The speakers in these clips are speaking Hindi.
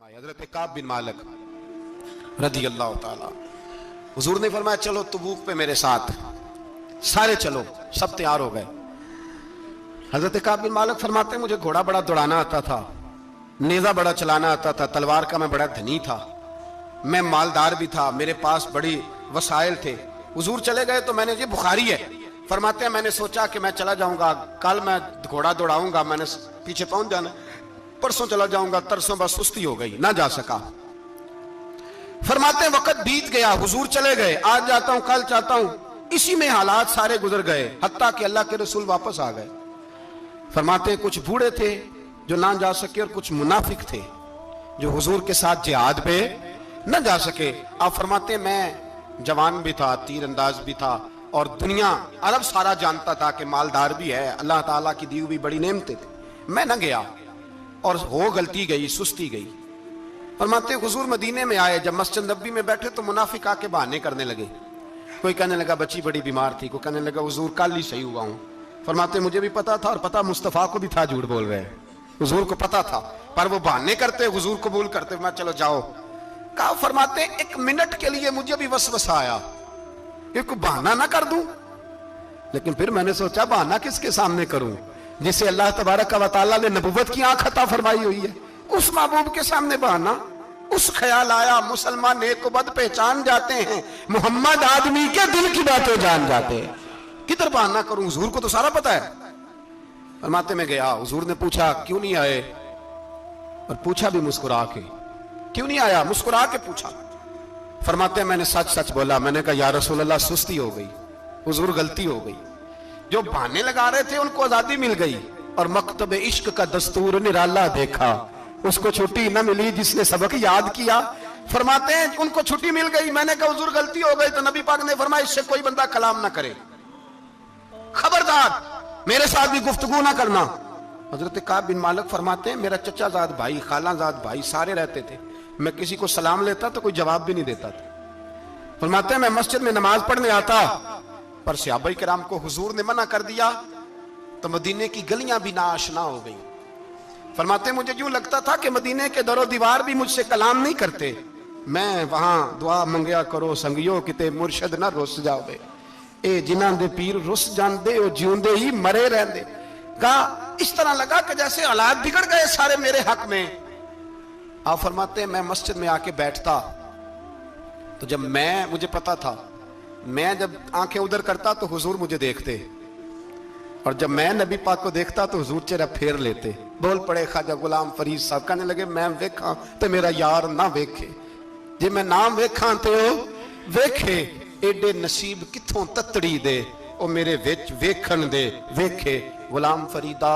हजरत काब बिन मालिक रज़ी अल्लाह ताला, हुजूर ने फरमाया चलो तबूक पे मेरे साथ, सारे चलो, सब तैयार हो गए। हजरत काब बिन मालिक फरमाते मुझे घोड़ा बड़ा दौड़ाना आता था, नेजा बड़ा चलाना आता था, तलवार का मैं बड़ा धनी था, मैं मालदार भी था, मेरे पास बड़ी वसाइल थे। हुजूर चले गए तो मैंने, ये बुखारी है, फरमाते हैं मैंने सोचा कि मैं चला जाऊंगा, कल मैं घोड़ा दौड़ाऊंगा, मैंने पीछे पहुंच जाना, परसों चला जाऊंगा, तरसों बस सुस्ती हो गई, ना जा सका। फरमाते हैं वक्त बीत गया, हुजूर चले गए, आज जाता हूं कल चाहता हूं, इसी में हालात सारे गुजर गए, हत्ता कि अल्लाह के रसूल वापस आ गए। फरमाते हैं कुछ बूढ़े थे जो ना जा सके और कुछ मुनाफिक थे जो हुजूर के साथ जिहाद पे न जा सके। आप फरमाते हैं मैं जवान भी था, तीर अंदाज भी था, और दुनिया अरब सारा जानता था कि मालदार भी है, अल्लाह ताला की दी हुई बड़ी नेमतें थी, मैं न गया और हो गलती गई, सुस्ती गई। फरमाते हुजूर मदीने में आए, जब मस्जिद नबी में बैठे तो मुनाफिक आके बहाने करने लगे, कोई कहने लगा बच्ची बड़ी बीमार थी, कोई कहने लगा हुजूर कल ही सही हुआ हूं। फरमाते मुझे भी पता था और पता मुस्तफा को भी था झूठ बोल रहे हैं, हुजूर को पता था, पर वो बहाने करते, हुजूर कबूल करते, मैं चलो जाओ। कहा फरमाते एक मिनट के लिए मुझे भी वसवसा आया कि कोई बहाना ना कर दूं, लेकिन फिर मैंने सोचा बहाना किसके सामने करूं, जिसे अल्लाह तबारक व तआला ने नबुव्वत की आंख अता फरमाई हुई है, उस महबूब के सामने बहाना। उस ख्याल आया मुसलमान नेक को बद पहचान जाते हैं, मोहम्मद आदमी के दिल की बातें जान जाते हैं, किधर बहाना करूं, हुजूर को तो सारा पता है। फरमाते में गया, हुजूर ने पूछा क्यों नहीं आए, और पूछा भी मुस्कुरा के, क्यों नहीं आया, मुस्कुरा के पूछा। फरमाते मैंने सच सच बोला, मैंने कहा या रसूल अल्लाह सुस्ती हो गई, हुजूर गलती हो गई। जो बहाने लगा रहे थे उनको आजादी मिल गई, और मकतब इश्क का दस्तूर निराला देखा, उसको छुट्टी न मिली जिसने सबक याद किया। फरमाते हैं उनको छुट्टी मिल गई, मैंने कहा हुजूर गलती हो गई, तो नबी पाक ने फरमाया इससे कोई बंदा कलाम ना करे, खबरदार मेरे साथ भी गुफ्तगू ना करना। हजरत काब बिन मालिक फरमाते हैं मेरा चचाजाद भाई, खालाजाद भाई सारे रहते थे, मैं किसी को सलाम लेता तो कोई जवाब भी नहीं देता था। फरमाते हैं मैं मस्जिद में नमाज पढ़ने आता, पर सहाबा किराम को हुजूर ने मना कर दिया तो मदीने की गलियां भी नाआशना हो गई। फरमाते मुझे यूं लगता था कि मदीने के दरो दीवार भी मुझसे कलाम नहीं करते, मैं वहां दुआ मंगया करो संगियो किते मुर्शद ना रुस जावे, ए जिन्हां दे पीर रुस जांदे ओ जिउंदे ही मरे रहंदे। कहा इस तरह लगा कि जैसे हालात बिगड़ गए सारे मेरे हक में। आप फरमाते हैं मैं मस्जिद में आके बैठता तो जब मुझे पता था, मैं जब आंखें उधर करता तो हुजूर मुझे देखते, और जब मैं नबी पाक को देखता तो हुजूर चेहरा फेर लेते। बोल पड़े ख्वाजा गुलाम फरीद साहब, कहने लगे मैं वेखा तो मेरा यार ना वेखे, जे मैं ना वेखा तो वेखे, एडे नसीब किथों ततड़ी दे ओ मेरे विच वेखण दे वेखे, गुलाम फरीदा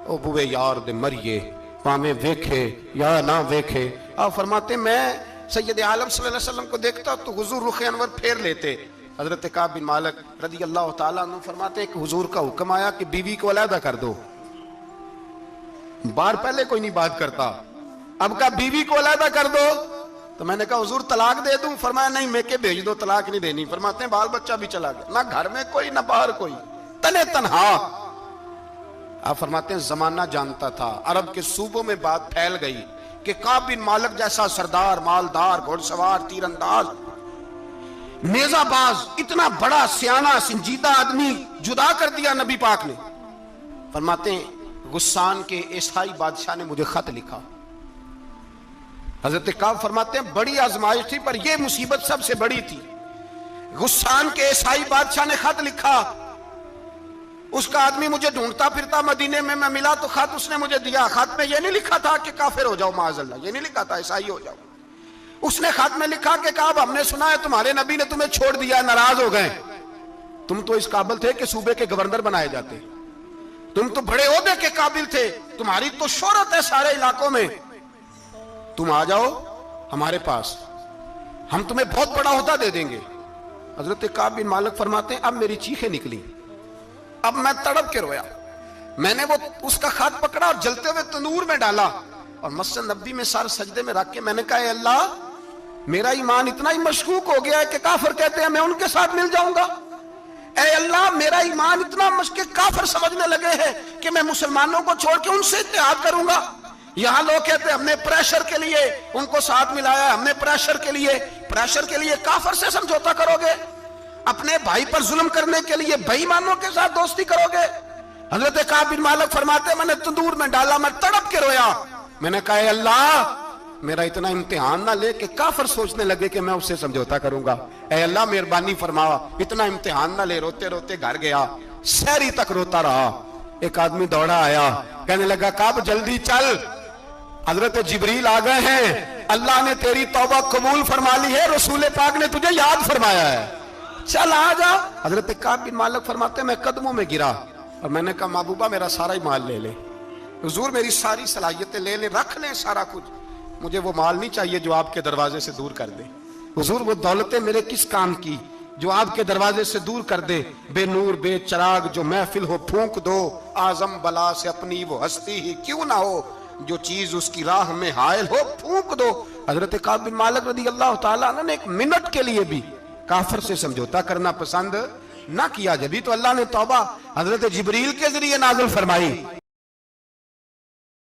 ओ बुए यार दे मरिए भावें वेखे या ना वेखे। आप फरमाते मैं सैयद आलम सल्लल्लाहु अलैहि वसल्लम को देखता तो हुजूर रुख अनवर फेर लेते। हजरत काब बिन मालिक रज़ी अल्लाह ताला अन्हु फरमाते कि हुजूर का हुक्म आया कि बीवी को अलहदा कर दो। बार पहले कोई नहीं बात करता, अब का बीवी को अलहदा कर दो, तो मैंने कहा हुजूर तलाक दे दूं, फरमाया नहीं मेके भेज दो, तलाक नहीं देनी। फरमाते हैं बाल बच्चा भी चला गया, ना घर में कोई ना बाहर कोई, तने तन्हा। आप फरमाते हैं जमाना जानता था, अरब के सूबों में बात फैल गई कि काब बिन मालिक जैसा सरदार, मालदार, घुड़सवार, तीरंदाज, नेजाबाज, इतना बड़ा सियाना संजीदा आदमी जुदा कर दिया नबी पाक ने। फरमाते हैं गुस्सान के ईसाई बादशाह ने मुझे खत लिखा। हजरत काब फरमाते हैं बड़ी आजमाइश थी, पर यह मुसीबत सबसे बड़ी थी। गुस्सान के ईसाई बादशाह ने खत लिखा, उसका आदमी मुझे ढूंढता फिरता मदीने में, मैं मिला तो खत उसने मुझे दिया। खत में यह नहीं लिखा था कि काफिर हो जाओ माज़अल्लाह, यह नहीं लिखा था ईसाई हो जाओ। उसने खत में लिखा कि काब हमने सुना है तुम्हारे नबी ने तुम्हें छोड़ दिया, नाराज हो गए, तुम तो इस काबिल थे कि सूबे के गवर्नर बनाए जाते, तुम तो बड़े ओहदे के काबिल थे, तुम्हारी तो शोहरत है सारे इलाकों में, तुम आ जाओ हमारे पास, हम तुम्हें बहुत बड़ा ओहदा दे देंगे। हजरत काब बिन मालिक फरमाते हैं अब मेरी चीखें निकली, अब मैं तड़प के रोया। मैंने वो उसका खत पकड़ा और जलते हुए तंदूर में डाला और मस्जिद नबी में सर सजदे में रख के मैंने कहा अल्लाह मेरा ईमान इतना ही मशकूक हो गया है कि काफिर कहते हैं मैं उनके साथ मिल जाऊंगा। ऐ अल्लाह मेरा ईमान इतना मशके काफिर समझने लगे हैं कि मैं मुसलमानों को छोड़ के उनसे इत्तेहाद करूंगा। यहां लोग कहते हमने प्रेशर के लिए उनको साथ मिलाया, हमने प्रेशर के लिए काफिर से समझौता करोगे? अपने भाई पर जुल्म करने के लिए बेईमानों के साथ दोस्ती करोगे? हजरत काब बिन मालिक फरमाते मैंने तंदूर में डाला, मैं तड़प के रोया। मैंने कहा अल्लाह मेरा इतना इम्तिहान ना ले कि काफिर सोचने लगे कि मैं उससे समझौता करूंगा। ऐ अल्लाह मेहरबानी फरमा, इतना इम्तिहान ना ले। रोते रोते घर गया, शहरी तक रोता रहा। एक आदमी दौड़ा आया, कहने लगा काब जल्दी चल, हजरत जिब्रील आ गए हैं, अल्लाह ने तेरी तौबा कबूल फरमा ली है, रसूल पाक ने तुझे याद फरमाया है, चल आ जा। हजरत काब बिन मालिक फरमाते मैं कदमों में गिरा और मैंने कहा महबूबा मेरा सारा ही माल ले ले, हुजूर मेरी सारी सलाहियतें ले ले, रख ले सारा कुछ, मुझे वो माल नहीं चाहिए जो आपके दरवाजे से दूर कर दे। हुजूर वो दौलतें मेरे किस काम की जो आपके दरवाजे से दूर कर दे। बेनूर बेचराग जो महफिल हो फूंक दो, आजम बला से अपनी वो हस्ती ही क्यों ना हो, जो चीज उसकी राह में हायल हो फूंक दो। हजरत काब बिन मालिक रज़ी अल्लाह तआला अन्हु ने एक मिनट के लिए भी काफिर से समझौता करना पसंद ना किया। जब भी तो अल्लाह ने तौबा हजरत जिब्रील के जरिए नाज़िल फरमाई